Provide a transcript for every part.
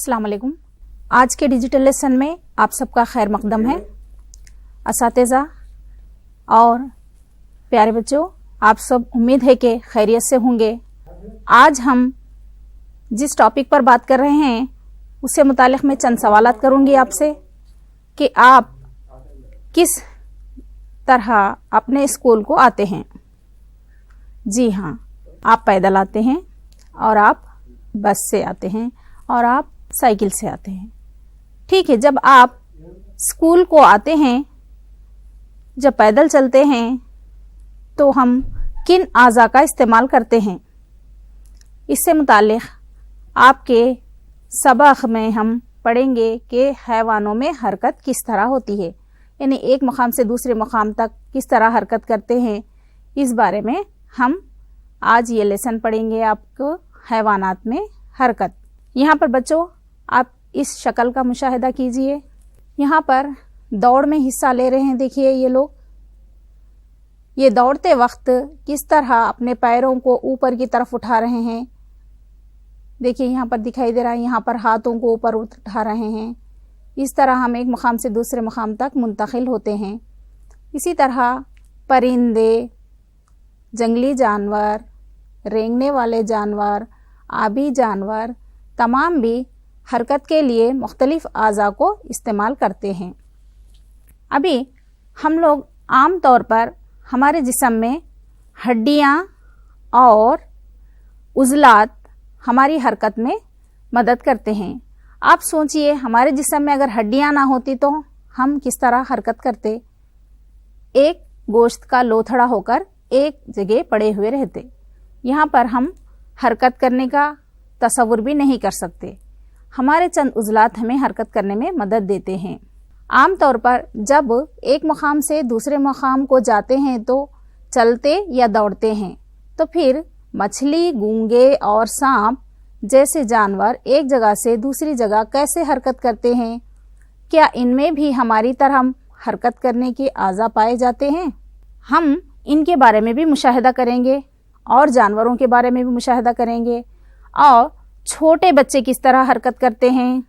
अस्सलाम वालेकुम। आज के डिजिटल लेसन में आप सबका खैर मकदम है। असातिज़ा और प्यारे बच्चों, आप सब उम्मीद है कि खैरियत से होंगे। आज हम जिस टॉपिक पर बात कर रहे हैं उससे मुतालिक मैं चंद सवालात करूंगी आपसे कि आप किस तरह अपने स्कूल को आते हैं। जी हाँ, आप पैदल आते हैं और आप बस से आते हैं और आप साइकिल से आते हैं। ठीक है, जब आप स्कूल को आते हैं, जब पैदल चलते हैं तो हम किन आज़ा का इस्तेमाल करते हैं, इससे मुतालिक आपके सबक में हम पढ़ेंगे कि हैवानों में हरकत किस तरह होती है, यानी एक मकाम से दूसरे मकाम तक किस तरह हरकत करते हैं। इस बारे में हम आज ये लेसन पढ़ेंगे आपको, हैवानात में हरकत। यहाँ पर बच्चों आप इस शक्ल का मुशाहिदा कीजिए। यहाँ पर दौड़ में हिस्सा ले रहे हैं। देखिए ये लोग, ये दौड़ते वक्त किस तरह अपने पैरों को ऊपर की तरफ उठा रहे हैं। देखिए यहाँ पर दिखाई दे रहा है, यहाँ पर हाथों को ऊपर उठा रहे हैं। इस तरह हम एक मकाम से दूसरे मकाम तक मुंतकिल होते हैं। इसी तरह परिंदे, जंगली जानवर, रेंगने वाले जानवर, आबी जानवर तमाम भी हरकत के लिए मुख्तलिफ आज़ा को इस्तेमाल करते हैं। अभी हम लोग आम तौर पर हमारे जिस्म में हड्डियाँ और उज़लात हमारी हरकत में मदद करते हैं। आप सोचिए, हमारे जिस्म में अगर हड्डियाँ ना होती तो हम किस तरह हरकत करते। एक गोश्त का लोथड़ा होकर एक जगह पड़े हुए रहते। यहाँ पर हम हरकत करने का तसव्वुर भी नहीं कर सकते। हमारे चंद उज़लात हमें हरकत करने में मदद देते हैं। आम तौर पर जब एक मकाम से दूसरे मकाम को जाते हैं तो चलते या दौड़ते हैं। तो फिर मछली, गूंगे और सांप जैसे जानवर एक जगह से दूसरी जगह कैसे हरकत करते हैं? क्या इनमें भी हमारी तरह हरकत करने के आज़ा पाए जाते हैं? हम इनके बारे में भी मुशाहिदा करेंगे और जानवरों के बारे में भी मुशाहिदा करेंगे। और छोटे बच्चे किस तरह हरकत करते हैं।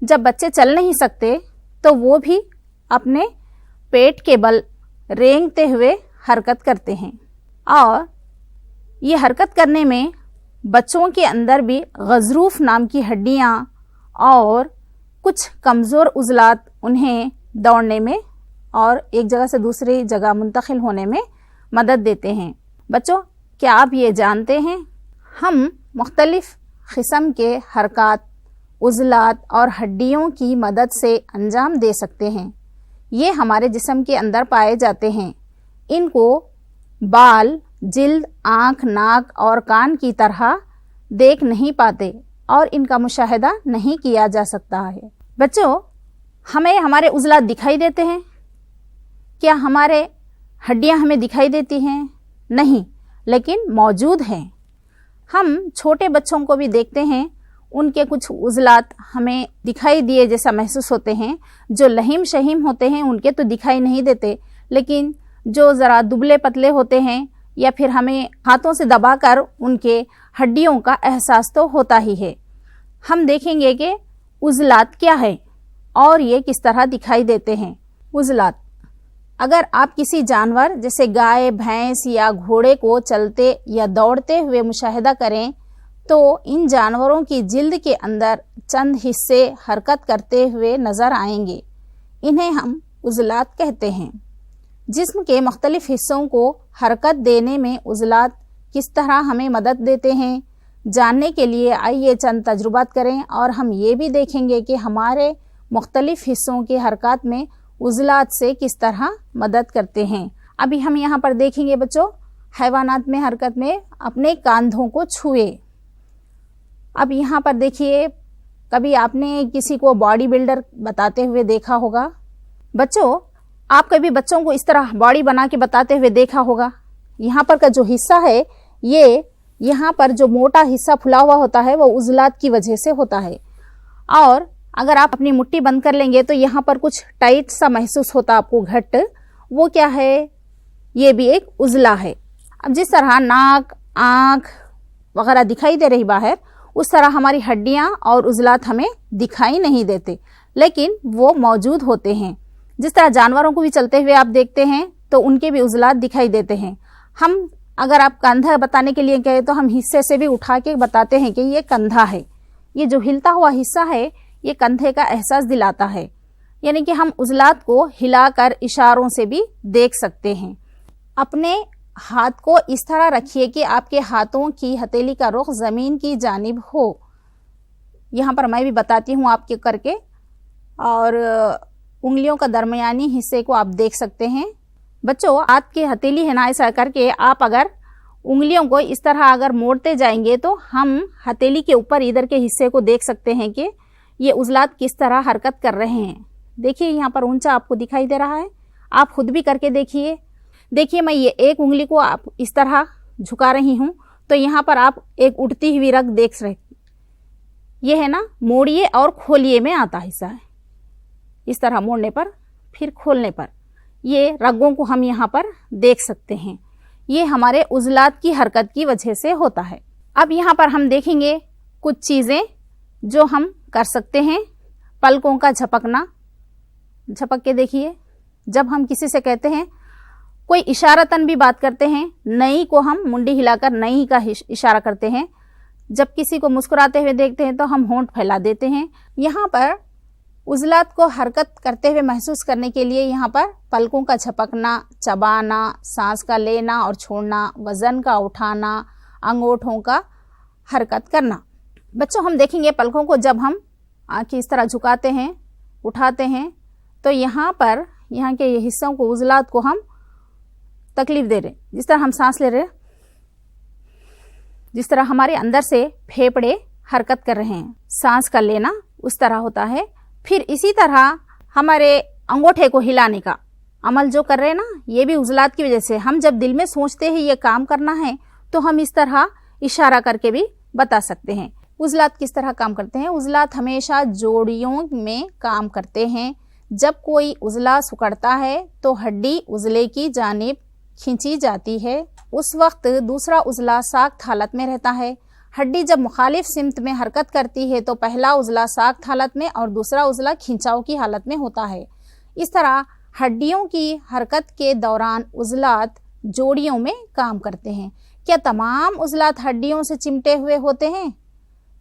जब बच्चे चल नहीं सकते तो वो भी अपने पेट के बल रेंगते हुए हरकत करते हैं। और ये हरकत करने में बच्चों के अंदर भी गज़रूफ नाम की हड्डियाँ और कुछ कमज़ोर उज़लात उन्हें दौड़ने में और एक जगह से दूसरी जगह मुंतकिल होने में मदद देते हैं। बच्चों, क्या आप ये जानते हैं, हम मुख्तलिफ किस्म के हरकत, उज़लात और हड्डियों की मदद से अंजाम दे सकते हैं। ये हमारे जिस्म के अंदर पाए जाते हैं। इनको बाल, जिल्द, आँख, नाक और कान की तरह देख नहीं पाते और इनका मुशाहिदा नहीं किया जा सकता है। बच्चों, हमें हमारे उज़लात दिखाई देते हैं। क्या हमारे हड्डियां हमें दिखाई देती हैं? नहीं, लेकिन मौजूद हैं। हम छोटे बच्चों को भी देखते हैं, उनके कुछ उज़लात हमें दिखाई दिए जैसा महसूस होते हैं। जो लहीम शहीम होते हैं उनके तो दिखाई नहीं देते, लेकिन जो ज़रा दुबले पतले होते हैं या फिर हमें हाथों से दबाकर उनके हड्डियों का एहसास तो होता ही है। हम देखेंगे कि उज़लात क्या है और ये किस तरह दिखाई देते हैं। उज़लात, अगर आप किसी जानवर जैसे गाय, भैंस या घोड़े को चलते या दौड़ते हुए मुशाहिदा करें तो इन जानवरों की जिल्द के अंदर चंद हिस्से हरकत करते हुए नज़र आएंगे। इन्हें हम उज़लात कहते हैं। जिस्म के मुख्तलिफ हिस्सों को हरकत देने में उज़लात किस तरह हमें मदद देते हैं, जानने के लिए आइए चंद तजुर्बात करें और हम ये भी देखेंगे कि हमारे मुख्तलिफ हिस्सों के हरकत में उज़लात से किस तरह मदद करते हैं। अभी हम यहाँ पर देखेंगे बच्चों, हैवानात में हरकत में अपने कंधों को छुए। अब यहाँ पर देखिए, कभी आपने किसी को बॉडी बिल्डर बताते हुए देखा होगा। बच्चों, आप कभी बच्चों को इस तरह बॉडी बना के बताते हुए देखा होगा। यहाँ पर का जो हिस्सा है, ये यहाँ पर जो मोटा हिस्सा फुला हुआ होता है वो उज़लात की वजह से होता है। और अगर आप अपनी मुट्ठी बंद कर लेंगे तो यहाँ पर कुछ टाइट सा महसूस होता आपको, घट, वो क्या है? ये भी एक उज़ला है। अब जिस तरह नाक, आँख वगैरह दिखाई दे रही बाहर, उस तरह हमारी हड्डियां और उजलात हमें दिखाई नहीं देते, लेकिन वो मौजूद होते हैं। जिस तरह जानवरों को भी चलते हुए आप देखते हैं तो उनके भी उजलात दिखाई देते हैं। हम अगर आप कंधा बताने के लिए कहें तो हम हिस्से से भी उठा के बताते हैं कि ये कंधा है, ये जो हिलता हुआ हिस्सा है ये कंधे का एहसास दिलाता है। यानी कि हम उजलात को हिलाकर इशारों से भी देख सकते हैं। अपने हाथ को इस तरह रखिए कि आपके हाथों की हथेली का रुख ज़मीन की जानिब हो। यहाँ पर मैं भी बताती हूँ आपके करके, और उंगलियों का दरमियानी हिस्से को आप देख सकते हैं। बच्चों, हाथ की हथेली है ना, ऐसा करके आप अगर उंगलियों को इस तरह अगर मोड़ते जाएंगे तो हम हथेली के ऊपर इधर के हिस्से को देख सकते हैं कि ये उजलात किस तरह हरकत कर रहे हैं। देखिए यहाँ पर ऊंचा आपको दिखाई दे रहा है, आप खुद भी करके देखिए। देखिए मैं ये एक उंगली को आप इस तरह झुका रही हूँ तो यहाँ पर आप एक उठती हुई रग देख रहे, ये है ना मोड़िए और खोलिए में आता हिस्सा है। इस तरह मोड़ने पर फिर खोलने पर ये रगों को हम यहाँ पर देख सकते हैं। ये हमारे उजलात की हरकत की वजह से होता है। अब यहाँ पर हम देखेंगे कुछ चीज़ें जो हम कर सकते हैं। पलकों का झपकना, झपक के देखिए। जब हम किसी से कहते हैं, कोई इशारतन भी बात करते हैं, नई को हम मुंडी हिलाकर नई का इशारा करते हैं। जब किसी को मुस्कुराते हुए देखते हैं तो हम होंठ फैला देते हैं। यहाँ पर उजलात को हरकत करते हुए महसूस करने के लिए यहाँ पर पलकों का झपकना, चबाना, सांस का लेना और छोड़ना, वजन का उठाना, अंगूठों का हरकत करना। बच्चों, हम देखेंगे पलकों को जब हम आँखें इस तरह झुकाते हैं, उठाते हैं, तो यहाँ पर यहाँ के हिस्सों को, उजलात को हम तकलीफ दे रहे। जिस तरह हम सांस ले रहे, जिस तरह हमारे अंदर से फेफड़े हरकत कर रहे हैं, सांस का लेना उस तरह होता है। फिर इसी तरह हमारे अंगूठे को हिलाने का अमल जो कर रहे हैं ना, ये भी उजलात की वजह से। हम जब दिल में सोचते हैं ये काम करना है तो हम इस तरह इशारा करके भी बता सकते हैं। उजलात किस तरह काम करते हैं? उजलात हमेशा जोड़ियों में काम करते हैं। जब कोई उजला सिकुड़ता है तो हड्डी उजले की जानिब खींची जाती है। उस वक्त दूसरा उजला साख्त हालत में रहता है। हड्डी जब मुखालिफ सिमत में हरकत करती है तो पहला उजला साख्त हालत में और दूसरा उजला खिंचाव की हालत में होता है। इस तरह हड्डियों की हरकत के दौरान उजलात जोड़ियों में काम करते हैं। क्या तमाम उजलात हड्डियों से चिमटे हुए होते हैं?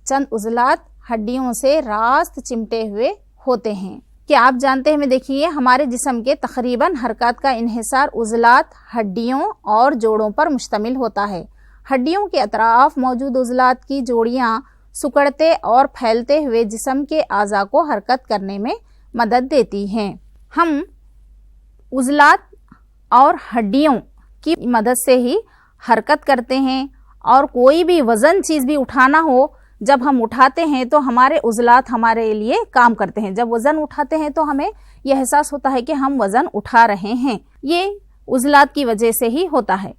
चंद उजलात हड्डियों से रास्त चिमटे हुए होते हैं। क्या आप जानते हैं? देखिए, हमारे जिस्म के तकरीबन हरकत का इन्हिसार उजलात, हड्डियों और जोड़ों पर मुश्तमिल होता है। हड्डियों के अतराफ मौजूद उजलात की जोड़ियां सिकुड़ते और फैलते हुए जिस्म के आज़ा को हरकत करने में मदद देती हैं। हम उजलात और हड्डियों की मदद से ही हरकत करते हैं, और कोई भी वज़न चीज़ भी उठाना हो, जब हम उठाते हैं तो हमारे उजलात हमारे लिए काम करते हैं। जब वज़न उठाते हैं तो हमें यह एहसास होता है कि हम वज़न उठा रहे हैं। ये उजलात की वजह से ही होता है।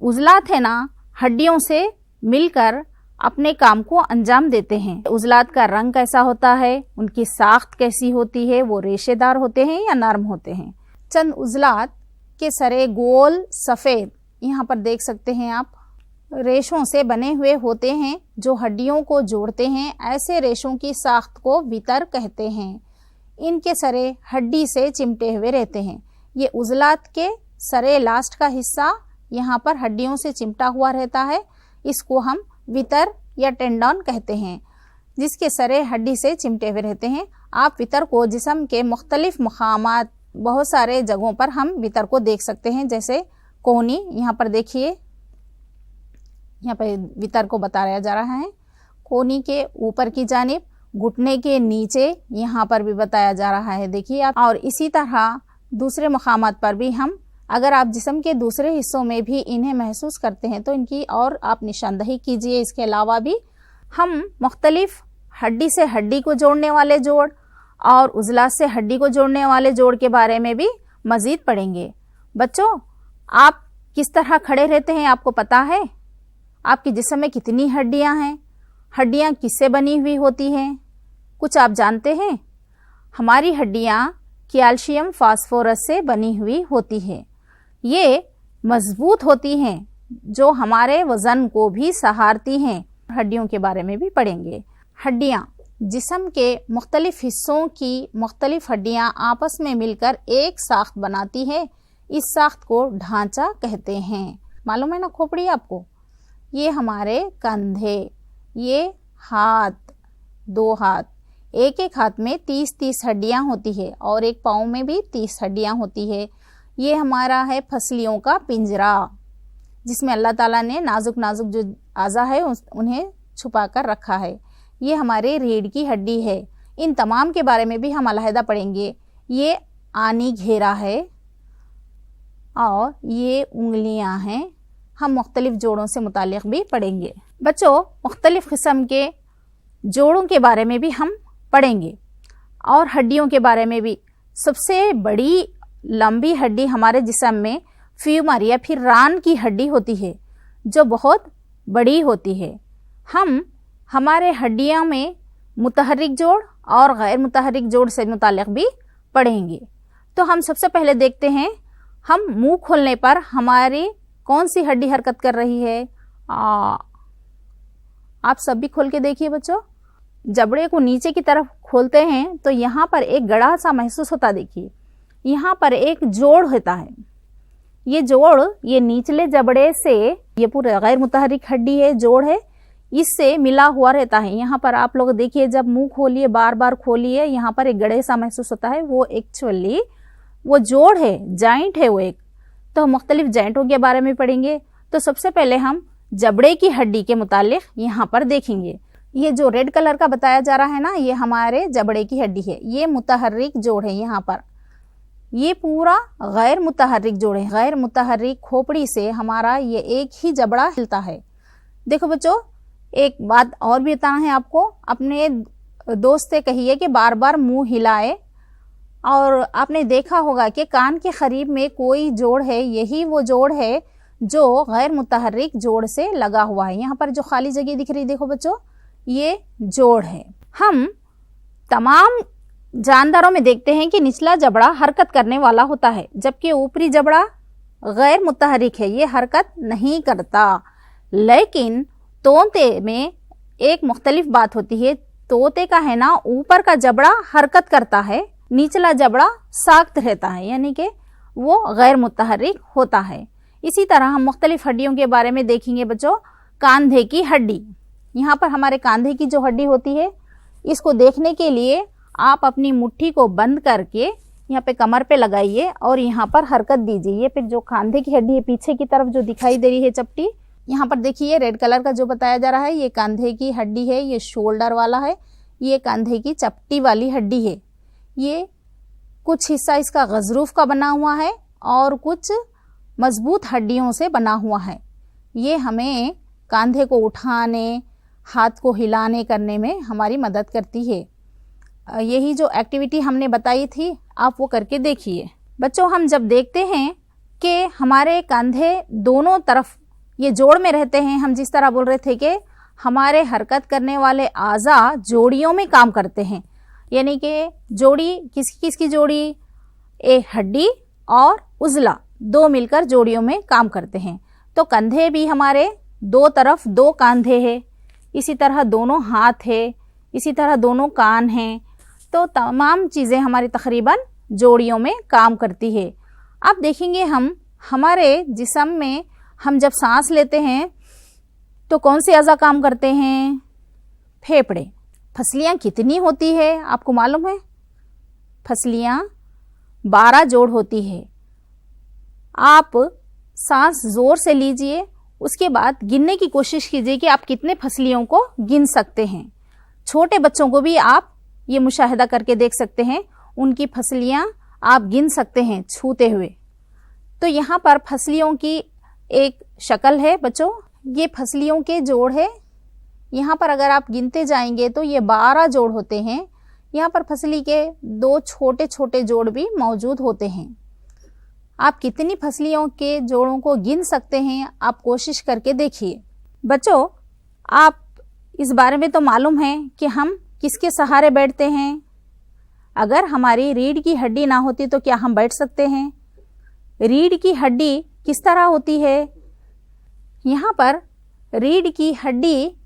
उजलात है ना, हड्डियों से मिलकर अपने काम को अंजाम देते हैं। उजलात का रंग कैसा होता है, उनकी साख्त कैसी होती है, वो रेशेदार होते हैं या नरम होते हैं? चंद उजलात के सरे गोल सफ़ेद, यहाँ पर देख सकते हैं आप, रेशों से बने हुए होते हैं जो हड्डियों को जोड़ते हैं। ऐसे रेशों की साख्त को वितर कहते हैं। इनके सरे हड्डी से चिमटे हुए रहते हैं। ये उजलात के सरे लास्ट का हिस्सा यहाँ पर हड्डियों से चिमटा हुआ रहता है। इसको हम वितर या टेंडन कहते हैं, जिसके सरे हड्डी से चिमटे हुए रहते हैं। आप वितर को जिस्म के मुख्तलिफ मकामात, बहुत सारे जगहों पर हम वितर को देख सकते हैं। जैसे कोहनी, यहाँ पर देखिए, यहाँ पर वितर को बताया जा रहा है। कोहनी के ऊपर की जानिब, घुटने के नीचे, यहाँ पर भी बताया जा रहा है, देखिए आप। और इसी तरह दूसरे मकामात पर भी हम, अगर आप जिस्म के दूसरे हिस्सों में भी इन्हें महसूस करते हैं तो इनकी और आप निशानदही कीजिए। इसके अलावा भी हम मुख्तलिफ हड्डी से हड्डी को जोड़ने वाले जोड़ और उजलात से हड्डी को जोड़ने वाले जोड़ के बारे में भी मज़ीद पढ़ेंगे। बच्चों, आप किस तरह खड़े रहते हैं आपको पता है? आपके जिस्म में कितनी हड्डियां हैं? हड्डियां किससे बनी हुई होती हैं? कुछ आप जानते हैं? हमारी हड्डियां कैल्शियम फास्फोरस से बनी हुई होती है। ये मजबूत होती हैं, जो हमारे वज़न को भी सहारती हैं। हड्डियों के बारे में भी पढ़ेंगे। हड्डियाँ, जिस्म के मुख्तलिफ हिस्सों की मुख्तलिफ हड्डियाँ आपस में मिलकर एक साख्त बनाती है। इस साख्त को ढांचा कहते हैं। मालूम है ना खोपड़ी आपको? ये हमारे कंधे, ये हाथ, 2 हाथ, एक एक हाथ में 30-30 हड्डियाँ होती है और एक पाँव में भी 30 हड्डियाँ होती है। ये हमारा है फसलियों का पिंजरा, जिसमें अल्लाह ताला ने नाजुक नाजुक जो आज़ा है उन्हें छुपा कर रखा है। ये हमारे रीढ़ की हड्डी है। इन तमाम के बारे में भी हम अलहदा पढ़ेंगे। ये आनी घेरा है और ये उंगलियां हैं। हम मुख्तलिफ जोड़ों से मुतालिक भी पढ़ेंगे। बच्चों, मुख्तलिफ किस्म के जोड़ों के बारे में भी हम पढ़ेंगे और हड्डियों के बारे में भी। सबसे बड़ी लंबी हड्डी हमारे जिस्म में फ्यूमर या फिर रान की हड्डी होती है, जो बहुत बड़ी होती है। हम हमारे हड्डियों में मुतहर्रिक जोड़ और गैर मुतहर्रिक जोड़ से मुतालिक भी पढ़ेंगे। तो हम सबसे पहले देखते हैं, हम मुंह खोलने पर हमारी कौन सी हड्डी हरकत कर रही है। आप सब भी खोल के देखिए बच्चों। जबड़े को नीचे की तरफ खोलते हैं तो यहाँ पर एक गड़ा सा महसूस होता। देखिए, यहाँ पर एक जोड़ होता है। ये जोड़, ये निचले जबड़े से, ये पूरे गैर मुतहर्रिक हड्डी है, जोड़ है, इससे मिला हुआ रहता है। यहाँ पर आप लोग देखिए, जब मुंह खोलिए, बार बार खोलिए, यहाँ पर एक गड़े सा महसूस होता है। वो एक्चुअली वो जोड़ है, जॉइंट है वो एक। तो हम मुख्तलिफ जॉइंटों के बारे में पढ़ेंगे। तो सबसे पहले हम जबड़े की हड्डी के मुतालिक यहाँ पर देखेंगे। ये जो रेड कलर का बताया जा रहा है ना, ये हमारे जबड़े की हड्डी है। ये मुतहर्रिक जोड़ है। यहाँ पर ये पूरा गैर मुतहर्रिक जोड़ है। गैर मुतहर्रिक खोपड़ी से हमारा ये एक ही जबड़ा हिलता है। देखो बच्चों, एक बात और भी बताना है आपको। अपने दोस्त से कहिए कि बार बार मुंह हिलाए। और आपने देखा होगा कि कान के करीब में कोई जोड़ है, यही वो जोड़ है जो गैर मुतहर्रिक जोड़ से लगा हुआ है। यहाँ पर जो खाली जगह दिख रही, देखो बच्चों, ये जोड़ है। हम तमाम जानदारों में देखते हैं कि निचला जबड़ा हरकत करने वाला होता है, जबकि ऊपरी जबड़ा गैर मुतहर्रिक है, ये हरकत नहीं करता। लेकिन तोते में एक मुख्तलिफ बात होती है। तोते का है ना, ऊपर का जबड़ा हरकत करता है, निचला जबड़ा साख्त रहता है, यानी कि वो गैर मुतहर्रिक होता है। इसी तरह हम मुख्तलिफ हड्डियों के बारे में देखेंगे बच्चों। कांधे की हड्डी, यहाँ पर हमारे कांधे की जो हड्डी होती है, इसको देखने के लिए आप अपनी मुट्ठी को बंद करके यहाँ पे कमर पे लगाइए और यहाँ पर हरकत दीजिए। ये फिर जो कांधे की हड्डी है पीछे की तरफ जो दिखाई दे रही है चपटी, यहाँ पर देखिए रेड कलर का जो बताया जा रहा है, ये कांधे की हड्डी है। ये शोल्डर वाला है, ये कांधे की चपटी वाली हड्डी है। ये कुछ हिस्सा इसका गजरूफ का बना हुआ है और कुछ मजबूत हड्डियों से बना हुआ है। ये हमें कांधे को उठाने, हाथ को हिलाने करने में हमारी मदद करती है। यही जो एक्टिविटी हमने बताई थी, आप वो करके देखिए। बच्चों, हम जब देखते हैं कि हमारे कंधे दोनों तरफ ये जोड़ में रहते हैं, हम जिस तरह बोल रहे थे कि हमारे हरकत करने वाले आज़ा जोड़ियों में काम करते हैं, यानी कि जोड़ी किसकी जोड़ी, एक हड्डी और उजला, दो मिलकर जोड़ियों में काम करते हैं। तो कंधे भी हमारे दो तरफ दो कंधे हैं, इसी तरह दोनों हाथ है, इसी तरह दोनों कान हैं। तो तमाम चीज़ें हमारी तकरीबन जोड़ियों में काम करती है। अब देखेंगे हम हमारे जिस्म में हम जब सांस लेते हैं तो कौन से अज़ा काम करते हैं? फेफड़े। फसलियाँ कितनी होती है आपको मालूम है? फसलियाँ 12 जोड़ होती है। आप सांस ज़ोर से लीजिए, उसके बाद गिनने की कोशिश कीजिए कि आप कितने फसलियों को गिन सकते हैं। छोटे बच्चों को भी आप ये मुशाहिदा करके देख सकते हैं, उनकी फसलियाँ आप गिन सकते हैं छूते हुए। तो यहाँ पर फसलियों की एक शक्ल है बच्चों, ये फसलियों के जोड़ है। यहाँ पर अगर आप गिनते जाएंगे तो ये 12 जोड़ होते हैं। यहाँ पर फसली के 2 छोटे छोटे जोड़ भी मौजूद होते हैं। आप कितनी फसलियों के जोड़ों को गिन सकते हैं, आप कोशिश करके देखिए। बच्चों, आप इस बारे में तो मालूम है कि हम किसके सहारे बैठते हैं। अगर हमारी रीढ़ की हड्डी ना होती तो क्या हम बैठ सकते हैं? रीढ़ की हड्डी किस तरह होती है? यहाँ पर रीढ़ की हड्डी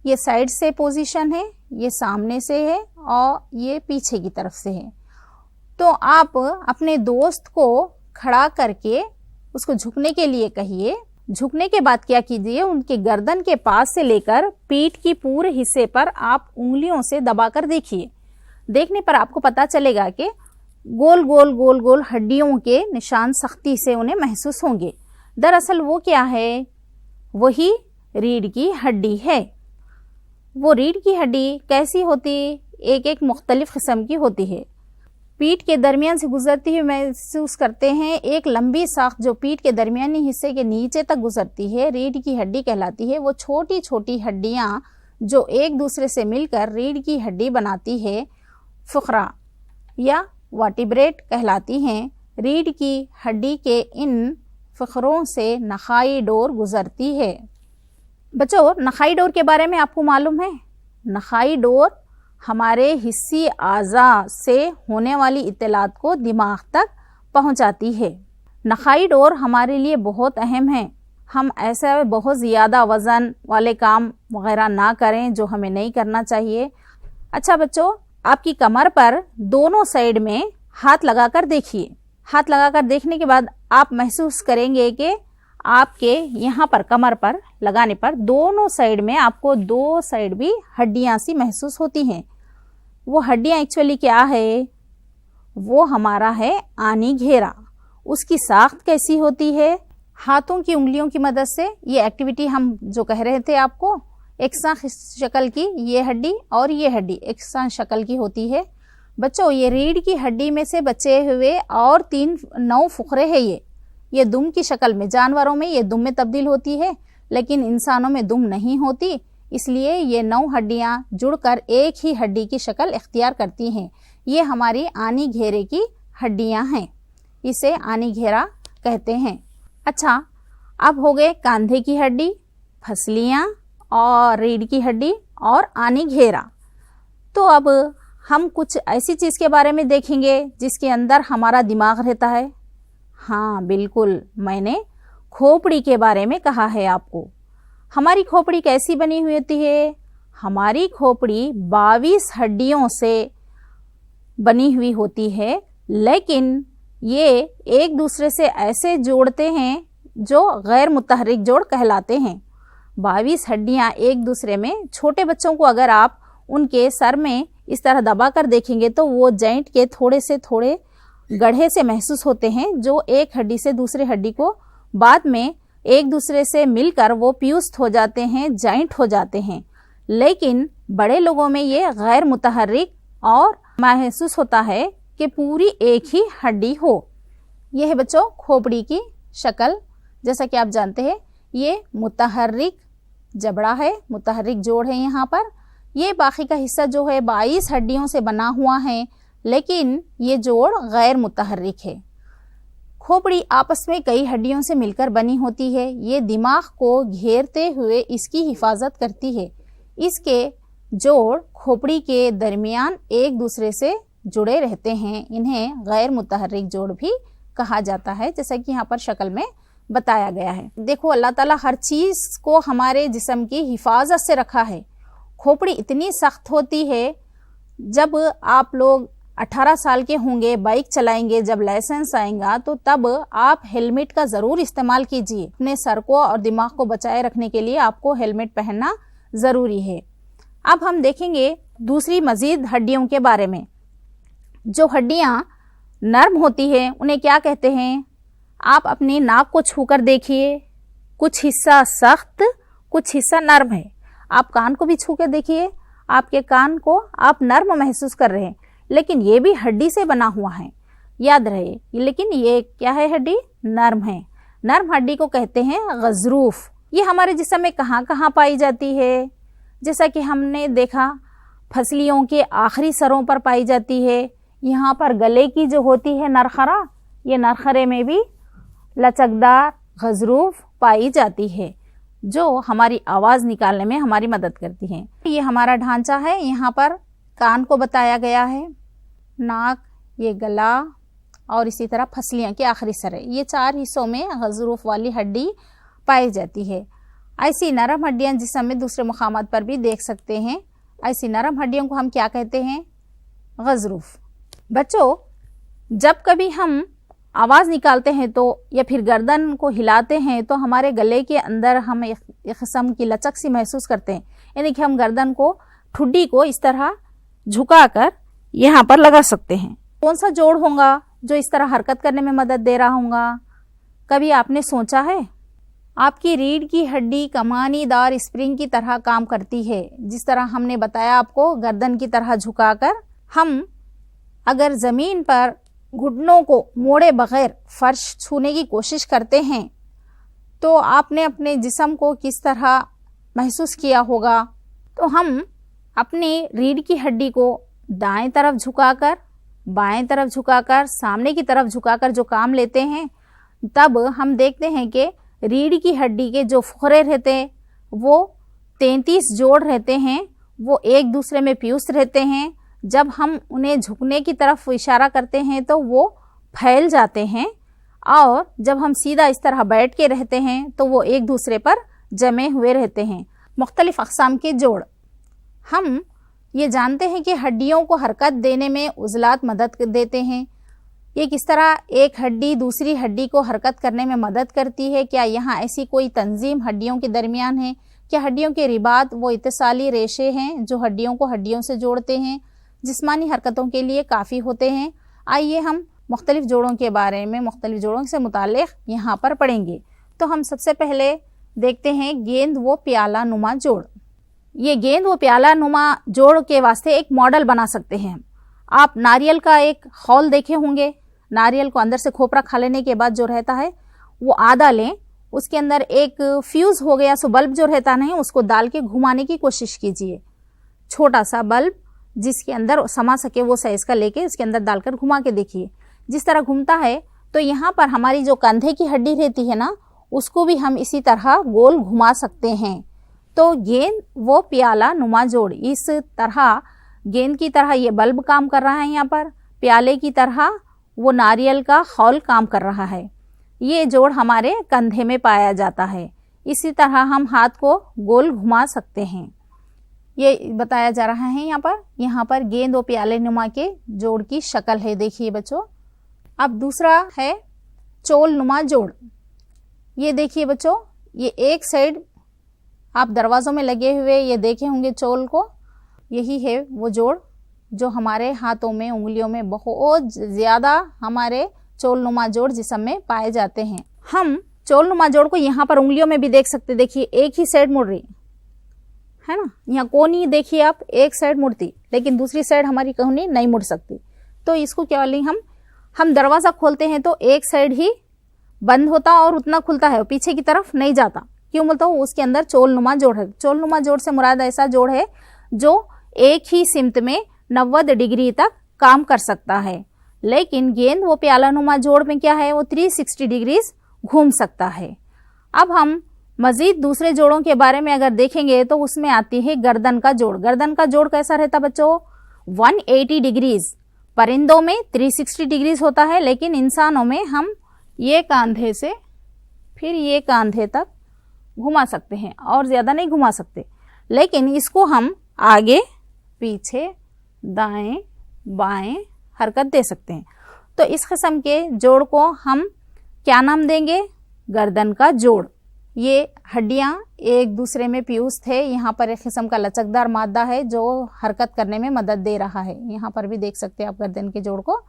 یہ سائڈ سے پوزیشن ہے، یہ سامنے سے ہے اور یہ پیچھے کی طرف سے ہے. تو آپ اپنے دوست کو کھڑا کر کے اس کو جھکنے کے لیے کہیے. جھکنے کے بعد کیا کیجیے، ان کے گردن کے پاس سے لے کر پیٹھ کی پورے حصے پر آپ انگلیوں سے دبا کر دیکھیے. دیکھنے پر آپ کو پتا چلے گا کہ گول گول گول گول ہڈیوں کے نشان سختی سے انہیں محسوس ہوں گے. دراصل وہ کیا ہے، وہی ریڑھ کی ہڈی ہے. وہ ریڑھ کی ہڈی کیسی ہوتی، ایک ایک مختلف قسم کی ہوتی ہے. پیٹھ کے درمیان سے گزرتی ہوئی محسوس کرتے ہیں. ایک لمبی ساخت جو پیٹھ کے درمیانی حصے کے نیچے تک گزرتی ہے ریڑھ کی ہڈی کہلاتی ہے. وہ چھوٹی چھوٹی ہڈیاں جو ایک دوسرے سے مل کر ریڑھ کی ہڈی بناتی ہے فقرا یا واٹیبریٹ کہلاتی ہیں. ریڑھ کی ہڈی کے ان فقروں سے نخائی ڈور گزرتی ہے. بچوں، نخائی ڈور کے بارے میں آپ کو معلوم ہے؟ نخائی ڈور ہمارے حسی اعضاء سے ہونے والی اطلاعات کو دماغ تک پہنچاتی ہے. نخائی ڈور ہمارے لیے بہت اہم ہے. ہم ایسا بہت زیادہ وزن والے کام وغیرہ نہ کریں جو ہمیں نہیں کرنا چاہیے. اچھا بچوں، آپ کی کمر پر دونوں سائیڈ میں ہاتھ لگا کر دیکھیے. ہاتھ لگا کر دیکھنے کے بعد آپ محسوس کریں گے کہ آپ کے یہاں پر کمر پر لگانے پر دونوں سائیڈ میں آپ کو دو سائیڈ بھی ہڈیاں سی محسوس ہوتی ہیں. وہ ہڈیاں ایکچولی کیا ہے، وہ ہمارا ہے آنی گھیرا. اس کی ساخت کیسی ہوتی ہے، ہاتھوں کی انگلیوں کی مدد سے یہ ایکٹیویٹی ہم جو کہہ رہے تھے آپ کو، یکساں شکل کی یہ ہڈی اور یہ ہڈی یکساں شکل کی ہوتی ہے. بچوں، یہ ریڑھ کی ہڈی میں سے بچے ہوئے اور 9 فقرے ہیں. یہ دم کی شکل میں، جانوروں میں یہ دم میں تبدیل ہوتی ہے لیکن انسانوں میں دم نہیں ہوتی. اس لیے یہ 9 ہڈیاں جڑ کر ایک ہی ہڈی کی شکل اختیار کرتی ہیں. یہ ہماری آنی گھیرے کی ہڈیاں ہیں، اسے آنی گھیرا کہتے ہیں. اچھا، اب ہو گئے کاندھے کی ہڈی، پھسلیاں اور ریڑھ کی ہڈی اور آنی گھیرا. تو اب ہم کچھ ایسی چیز کے بارے میں دیکھیں گے جس کے اندر ہمارا دماغ رہتا ہے. ہاں بالکل، میں نے کھوپڑی کے بارے میں کہا ہے آپ کو. ہماری کھوپڑی کیسی بنی ہوئی ہوتی ہے؟ ہماری کھوپڑی 22 ہڈیوں سے بنی ہوئی ہوتی ہے، لیکن یہ ایک دوسرے سے ایسے جوڑتے ہیں جو غیر متحرک جوڑ کہلاتے ہیں. 22 ہڈیاں ایک دوسرے میں. چھوٹے بچوں کو اگر آپ ان کے سر میں اس طرح دبا کر دیکھیں گے تو وہ جوائنٹ کے تھوڑے سے تھوڑے گڑھے سے محسوس ہوتے ہیں جو ایک ہڈی سے دوسرے ہڈی کو بعد میں ایک دوسرے سے مل کر وہ پیوست ہو جاتے ہیں، جوائنٹ ہو جاتے ہیں. لیکن بڑے لوگوں میں یہ غیر متحرک اور محسوس ہوتا ہے کہ پوری ایک ہی ہڈی ہو. یہ ہے بچوں کھوپڑی کی شکل. جیسا کہ آپ جانتے ہیں یہ متحرک جبڑا ہے، متحرک جوڑ ہے. یہاں پر یہ باقی کا حصہ جو ہے 22 ہڈیوں سے بنا ہوا ہے، لیکن یہ جوڑ غیر متحرک ہے. کھوپڑی آپس میں کئی ہڈیوں سے مل کر بنی ہوتی ہے. یہ دماغ کو گھیرتے ہوئے اس کی حفاظت کرتی ہے. اس کے جوڑ کھوپڑی کے درمیان ایک دوسرے سے جڑے رہتے ہیں. انہیں غیر متحرک جوڑ بھی کہا جاتا ہے، جیسا کہ یہاں پر شکل میں بتایا گیا ہے. دیکھو، اللہ تعالیٰ ہر چیز کو ہمارے جسم کی حفاظت سے رکھا ہے. کھوپڑی اتنی سخت ہوتی ہے، جب آپ لوگ 18 سال کے ہوں گے، بائک چلائیں گے، جب لائسنس آئیں گا تو تب آپ ہیلمٹ کا ضرور استعمال کیجیے. اپنے سر کو اور دماغ کو بچائے رکھنے کے لیے آپ کو ہیلمٹ پہننا ضروری ہے. اب ہم دیکھیں گے دوسری مزید ہڈیوں کے بارے میں. جو ہڈیاں نرم ہوتی ہیں انہیں کیا کہتے ہیں؟ آپ اپنی ناک کو چھو کر دیکھیے، کچھ حصہ سخت، کچھ حصہ نرم ہے. آپ کان کو بھی چھو کے دیکھیے، آپ کے کان کو آپ نرم محسوس کر رہے ہیں، لیکن یہ بھی ہڈی سے بنا ہوا ہے، یاد رہے. لیکن یہ کیا ہے؟ ہڈی نرم ہے. نرم ہڈی کو کہتے ہیں غضروف. یہ ہمارے جسم میں کہاں کہاں پائی جاتی ہے؟ جیسا کہ ہم نے دیکھا پھسلیوں کے آخری سروں پر پائی جاتی ہے. یہاں پر گلے کی جو ہوتی ہے نرخرا، یہ نرخرے میں بھی لچکدار غضروف پائی جاتی ہے جو ہماری آواز نکالنے میں ہماری مدد کرتی ہیں. یہ ہمارا ڈھانچہ ہے. یہاں پر کان کو بتایا گیا ہے، ناک، یہ گلا اور اسی طرح پھسلیاں کے آخری سرے. یہ 4 حصوں میں غضروف والی ہڈی پائی جاتی ہے. ऐसी नरम हड्डियां जिस्म में दूसरे मकामात पर भी देख सकते हैं। ऐसी नरम हड्डियों को हम क्या कहते हैं? गज़रूफ। बच्चों, जब कभी हम आवाज़ निकालते हैं तो या फिर गर्दन को हिलाते हैं तो हमारे गले के अंदर हम एक किस्म की लचक सी महसूस करते हैं, यानी कि हम गर्दन को, ठुड्डी को इस तरह झुकाकर यहाँ पर लगा सकते हैं। कौन सा जोड़ होगा जो इस तरह हरकत करने में मदद दे रहा होगा? कभी आपने सोचा है? आपकी रीढ़ की हड्डी कमानीदार स्प्रिंग की तरह काम करती है। जिस तरह हमने बताया आपको, गर्दन की तरह झुकाकर हम अगर ज़मीन पर घुटनों को मोड़े बगैर फर्श छूने की कोशिश करते हैं तो आपने अपने जिस्म को किस तरह महसूस किया होगा? तो हम अपनी रीढ़ की हड्डी को दाएं तरफ झुकाकर, बाएं तरफ झुकाकर, सामने की तरफ झुकाकर जो काम लेते हैं, तब हम देखते हैं कि रीढ़ की हड्डी के जो फुकरे रहते हैं वो 33 जोड़ रहते हैं, वो एक दूसरे में फ्यूज रहते हैं। जब हम उन्हें झुकने की तरफ इशारा करते हैं तो वो फैल जाते हैं, और जब हम सीधा इस तरह बैठ के रहते हैं तो वो एक दूसरे पर जमे हुए रहते हैं। मुख्तलिफ अक़साम के जोड़। हम ये जानते हैं कि हड्डियों को हरकत देने में उज़लात मदद देते हैं। ये किस तरह एक हड्डी दूसरी हड्डी को हरकत करने में मदद करती है? क्या यहाँ ऐसी कोई तंजीम हड्डियों के दरमियान है? क्या हड्डियों के रिबात वो इत्तिसाली रेशे हैं जो हड्डियों को हड्डियों से जोड़ते हैं, जिस्मानी हरकतों के लिए काफ़ी होते हैं? आइए हम मुख्तलिफ जोड़ों के बारे में, मुख्तलिफ जोड़ों से मुताल्लिक़ यहाँ पर पढ़ेंगे। तो हम सबसे पहले देखते हैं गेंद व प्याला नुमा जोड़। ये गेंद व प्याला नुमा जोड़ के वास्ते एक मॉडल बना सकते हैं। आप नारियल का एक खौल देखे होंगे। नारियल को अंदर से खोपरा खा लेने के बाद जो रहता है वो आधा लें, उसके अंदर एक फ्यूज़ हो गया सो बल्ब जो रहता नहीं, उसको डाल के घुमाने की कोशिश कीजिए। छोटा सा बल्ब जिसके अंदर समा सके वो साइज का लेके उसके अंदर डालकर घुमा के देखिए। जिस तरह घूमता है तो यहाँ पर हमारी जो कंधे की हड्डी रहती है ना, उसको भी हम इसी तरह गोल घुमा सकते हैं। तो गेंद वो प्याला नुमा जोड़, इस तरह गेंद की तरह ये बल्ब काम कर रहा है, यहाँ पर प्याले की तरह वो नारियल का खौल काम कर रहा है। ये जोड़ हमारे कंधे में पाया जाता है। इसी तरह हम हाथ को गोल घुमा सकते हैं। ये बताया जा रहा है यहाँ पर गेंद और प्याले नुमा के जोड़ की शक्ल है। देखिए बच्चों, अब दूसरा है चोल नुमा जोड़। ये देखिए बच्चों, ये एक साइड आप दरवाज़ों में लगे हुए ये देखे होंगे चोल को, यही है वो जोड़ जो हमारे हाथों में, उंगलियों में बहुत ज़्यादा हमारे चोल नुमा जोड़ जिस्म में पाए जाते हैं। हम चोल नुमा जोड़ को यहाँ पर उंगलियों में भी देख सकते। देखिए एक ही साइड मुड़ रही है ना, यहाँ कोनी देखिए आप, एक साइड मुड़ती लेकिन दूसरी साइड हमारी कोनी नहीं मुड़ सकती। तो इसको क्या बोलेंगे हम दरवाज़ा खोलते हैं तो एक साइड ही बंद होता और उतना खुलता है, पीछे की तरफ नहीं जाता। क्यों बोलता हूँ? उसके अंदर चोल नुमा जोड़ है। चोल नुमा जोड़ से मुराद ऐसा जोड़ है जो एक ही सिमत में 90 डिग्री तक काम कर सकता है। लेकिन गेंद वो प्याला नुमा जोड़ में क्या है, वो 360 डिग्रीज घूम सकता है। अब हम मजीद दूसरे जोड़ों के बारे में अगर देखेंगे तो उसमें आती है गर्दन का जोड़। गर्दन का जोड़ कैसा रहता बच्चों? 180 डिग्रीज। परिंदों में 360 डिग्रीज होता है, लेकिन इंसानों में हम ये कंधे से फिर ये कंधे तक घुमा सकते हैं और ज़्यादा नहीं घुमा सकते। लेकिन इसको हम आगे पीछे दाएं बाएं हरकत दे सकते हैं। तो इस किस्म के जोड़ को हम क्या नाम देंगे? गर्दन का जोड़। ये हड्डियां एक दूसरे में फ्यूज थे। यहाँ पर एक किस्म का लचकदार मादा है जो हरकत करने में मदद दे रहा है। यहाँ पर भी देख सकते हैं आप गर्दन के जोड़ को।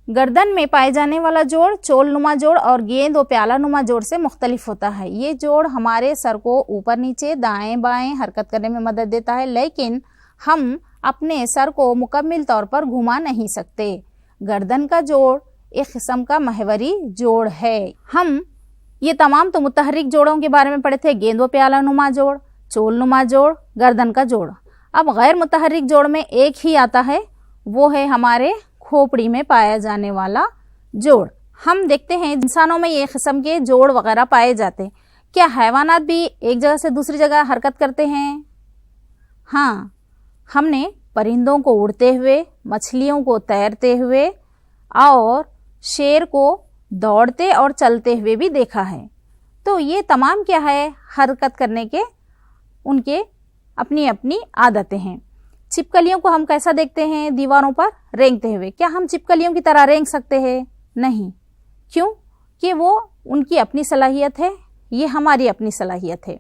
गर्दन में पाए जाने वाला जोड़ चोल नुमा जोड़ और गेंद और प्याला नुमा जोड़ से मुख्तलिफ होता है। ये जोड़ हमारे सर को ऊपर नीचे दाएं बाएं हरकत करने में मदद देता है, लेकिन हम अपने सर को मुकम्मल तौर पर घुमा नहीं सकते। गर्दन का जोड़ एक किस्म का महवरी जोड़ है। हम ये तमाम तो मुतहरिक जोड़ों के बारे में पढ़े थे, गेंद व प्याला नुमा जोड़, चोल नुमा जोड़, गर्दन का जोड़। अब गैर मुतहरिक जोड़ में एक ही आता है, वो है हमारे खोपड़ी में पाया जाने वाला जोड़। हम देखते हैं इंसानों में ये किस्म के जोड़ वगैरह पाए जाते हैं। क्या हैवानात भी एक जगह से दूसरी जगह हरकत करते हैं? हाँ, हमने परिंदों को उड़ते हुए, मछलियों को तैरते हुए और शेर को दौड़ते और चलते हुए भी देखा है। तो ये तमाम क्या है, हरकत करने के उनके अपनी अपनी आदतें हैं। छिपकलियों को हम कैसा देखते हैं, दीवारों पर रेंगते हुए। क्या हम छिपकलियों की तरह रेंग सकते हैं? नहीं। क्यों? कि वो उनकी अपनी सलाहियत है, ये हमारी अपनी सलाहियत है।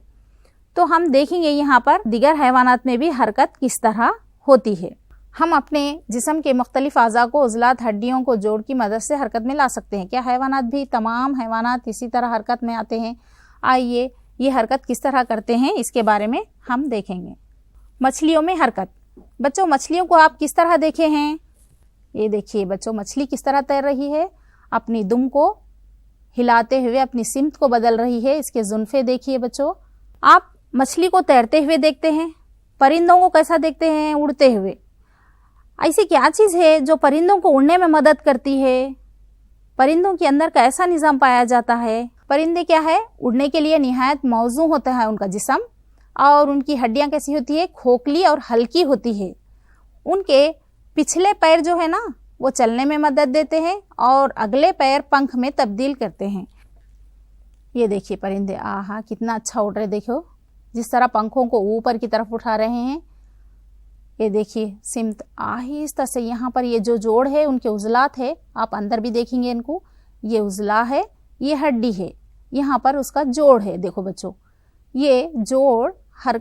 तो हम देखेंगे यहाँ पर दीगर हैवानात में भी हरकत किस तरह होती है। हम अपने जिस्म के मुख्तलिफ अज़ा को उज़लात, हड्डियों को जोड़ की मदद से हरकत में ला सकते हैं। क्या हैवानात भी, तमाम हैवानात इसी तरह हरकत में आते हैं? आइए ये हरकत किस तरह करते हैं इसके बारे में हम देखेंगे। मछलियों में हरकत। बच्चों, मछलियों को आप किस तरह देखे हैं? ये देखिए बच्चों, मछली किस तरह तैर रही है, अपनी दुम को हिलाते हुए अपनी सिमत को बदल रही है। इसके जुल्फे देखिए बच्चों। आप मछली को तैरते हुए देखते हैं, परिंदों को कैसा देखते हैं? उड़ते हुए। ऐसी क्या चीज़ है जो परिंदों को उड़ने में मदद करती है? परिंदों के अंदर का ऐसा निज़ाम पाया जाता है। परिंदे क्या है, उड़ने के लिए निहायत मौजू होता है उनका जिस्म, और उनकी हड्डियां कैसी होती है, खोखली और हल्की होती है। उनके पिछले पैर जो है ना, वो चलने में मदद देते हैं और अगले पैर पंख में तब्दील करते हैं। ये देखिए परिंदे, आहा कितना अच्छा उड़ रहे, देखो जिस तरह पंखों को ऊपर की तरफ उठा रहे हैं। ये देखिए सिमत आहिस्ता से, यहाँ पर ये जो जोड़ है उनके उजलात है, आप अंदर भी देखेंगे इनको। ये उजला है, ये हड्डी है, यहाँ पर उसका जोड़ है। देखो बच्चों, ये जोड़ हर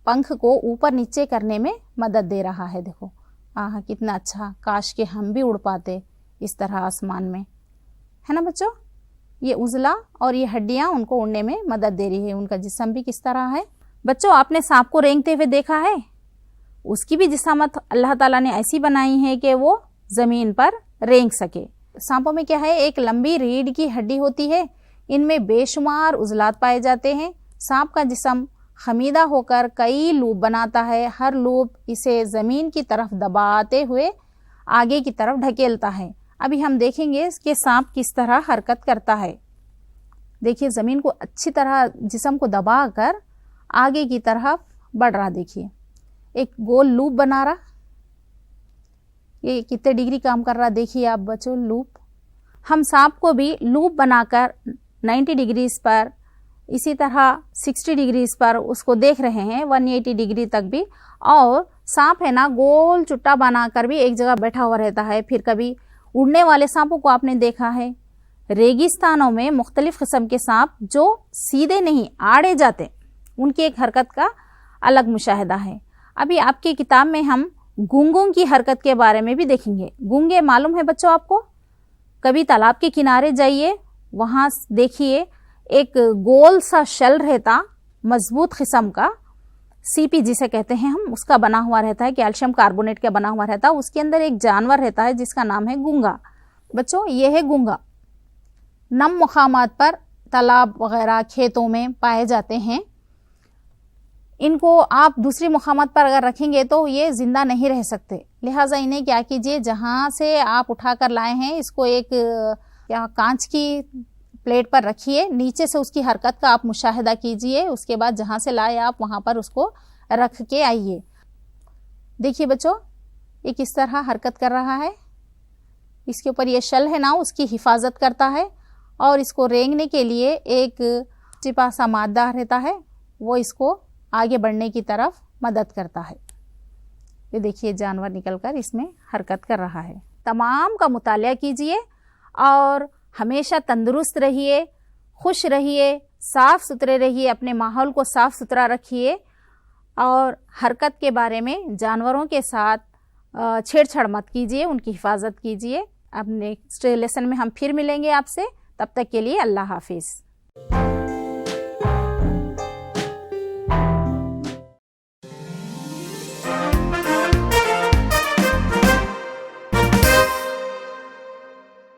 पंख को ऊपर नीचे करने में मदद दे रहा है। देखो आहा कितना अच्छा, काश के हम भी उड़ पाते इस तरह आसमान में, है ना बच्चों। ये उजला और ये हड्डियां उनको उड़ने में मदद दे रही है। उनका जिस्म भी किस तरह है। बच्चों, आपने सांप को रेंगते हुए देखा है? उसकी भी जिसामत अल्लाह ताला ने ऐसी बनाई है कि वो ज़मीन पर रेंग सके। सांपों में क्या है, एक लंबी रीढ़ की हड्डी होती है, इनमें बेशुमार उजलात पाए जाते हैं। सांप का जिस्म खमीदा होकर कई लूप बनाता है। हर लूप इसे ज़मीन की तरफ दबाते हुए आगे की तरफ ढकेलता है। अभी हम देखेंगे कि सांप किस तरह हरकत करता है। देखिए ज़मीन को अच्छी तरह जिस्म को दबाकर आगे की तरफ बढ़ रहा। देखिए एक गोल लूप बना रहा। ये कितने डिग्री काम कर रहा देखिए आप बच्चों, लूप। हम सांप को भी लूप बनाकर 90 डिग्रीज पर, इसी तरह 60 डिग्रीज पर उसको देख रहे हैं, 180 डिग्री तक भी। और सांप है ना, गोल चुट्टा बनाकर भी एक जगह बैठा हुआ रहता है। फिर कभी उड़ने वाले सांपों को आपने देखा है। रेगिस्तानों में मुख्तलिफ किस्म के सांप जो सीधे नहीं आड़े जाते, उनकी एक हरकत का अलग मुशाहिदा है। अभी आपकी किताब में हम गूंगों की हरकत के बारे में भी देखेंगे। गूंगे मालूम है बच्चों आपको? कभी तालाब के किनारे जाइए, वहाँ देखिए एक गोल सा शल रहता, मजबूत किस्म का, सीपी जिसे कहते हैं हम, उसका बना हुआ रहता है, कैल्शियम कार्बोनेट का बना हुआ रहता है। उसके अंदर एक जानवर रहता है जिसका नाम है गूंगा। बच्चों ये है गूंगा। नम मुकामात पर, तालाब वगैरह खेतों में पाए जाते हैं। इनको आप दूसरी मुकामात पर अगर रखेंगे तो ये जिंदा नहीं रह सकते। लिहाजा इन्हें क्या कीजिए, जहाँ से आप उठा कर लाए हैं इसको एक कांच की प्लेट पर रखिए, नीचे से उसकी हरकत का आप मुशाहिदा कीजिए। उसके बाद जहाँ से लाए आप वहाँ पर उसको रख के आइए। देखिए बच्चों, ये किस तरह हरकत कर रहा है। इसके ऊपर ये शल है ना, उसकी हिफाजत करता है, और इसको रेंगने के लिए एक चिपा सा मादा रहता है, वो इसको आगे बढ़ने की तरफ मदद करता है। ये देखिए जानवर निकलकर इसमें हरकत कर रहा है। तमाम का मुतालिया कीजिए और हमेशा तंदुरुस्त रहिए, खुश रहिए, साफ़ सुथरे रहिए, अपने माहौल को साफ़ सुथरा रखिए और हरकत के बारे में जानवरों के साथ छेड़छाड़ मत कीजिए, उनकी हिफाजत कीजिए। अब नेक्स्ट लेसन में हम फिर मिलेंगे आपसे, तब तक के लिए अल्लाह हाफिज़।